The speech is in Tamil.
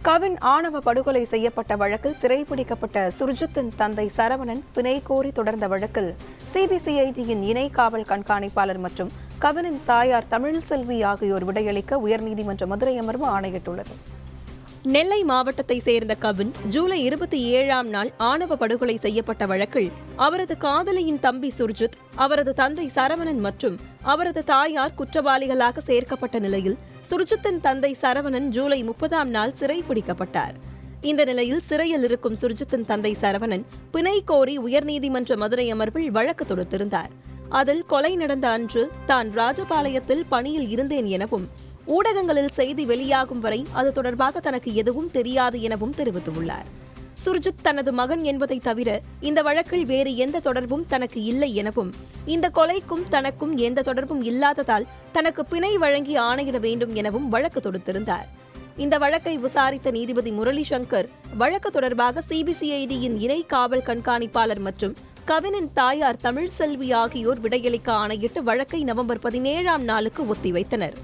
கவின் ஆணவ படுகொலை செய்யப்பட்ட வழக்கில் சிறைப்பிடிக்கப்பட்ட சுர்ஜித்தின் தந்தை சரவணன் பிணை கோரி தொடர்ந்த வழக்கில் சிபிசிஐடியின் இணை காவல் கண்காணிப்பாளர் மற்றும் கவினின் தாயார் தமிழ்செல்வி ஆகியோர் விடையளிக்க உயர்நீதிமன்ற மதுரை அமர்வு ஆணையிட்டுள்ளது. நெல்லை மாவட்டத்தை சேர்ந்த கவின் ஜூலை 27ஆம் நாள் ஆணவ படுகொலை செய்யப்பட்ட வழக்கில் அவரது காதலியின் தம்பி சுர்ஜித், அவரது தந்தை சரவணன் மற்றும் அவரது தாயார் குற்றவாளிகளாக சேர்க்கப்பட்ட நிலையில் சுர்ஜித்தின் தந்தை சரவணன் ஜூலை 30ஆம் நாள் சிறைப்பிடிக்கப்பட்டார். இந்த நிலையில் சிறையில் இருக்கும் சுர்ஜித்தின் தந்தை சரவணன் பிணை கோரி உயர்நீதிமன்ற மதுரை அமர்வில் வழக்கு தொடுத்திருந்தார். அதில் கொலை நடந்த அன்று தான் ராஜபாளையத்தில் பணியில் இருந்தேன் எனவும் ஊடகங்களில் செய்தி வெளியாகும் வரை அது தொடர்பாக தனக்கு எதுவும் தெரியாது எனவும் தெரிவித்துள்ளார். சுர்ஜித் தனது மகன் என்பதை தவிர இந்த வழக்கில் வேறு எந்த தொடர்பும் தனக்கு இல்லை எனவும் இந்த கொலைக்கும் தனக்கும் எந்த தொடர்பும் இல்லாததால் தனக்கு பிணை வழங்கி ஆணையிட வேண்டும் எனவும் வழக்கு தொடுத்திருந்தார். இந்த வழக்கை விசாரித்த நீதிபதி முரளி சங்கர் வழக்கு தொடர்பாக சிபிசிஐடியின் இணை காவல் கண்காணிப்பாளர் மற்றும் கவினின் தாயார் தமிழ்செல்வி ஆகியோர் விடையளிக்க ஆணையிட்டு வழக்கை நவம்பர் 17ஆம் நாளுக்கு ஒத்திவைத்தனர்.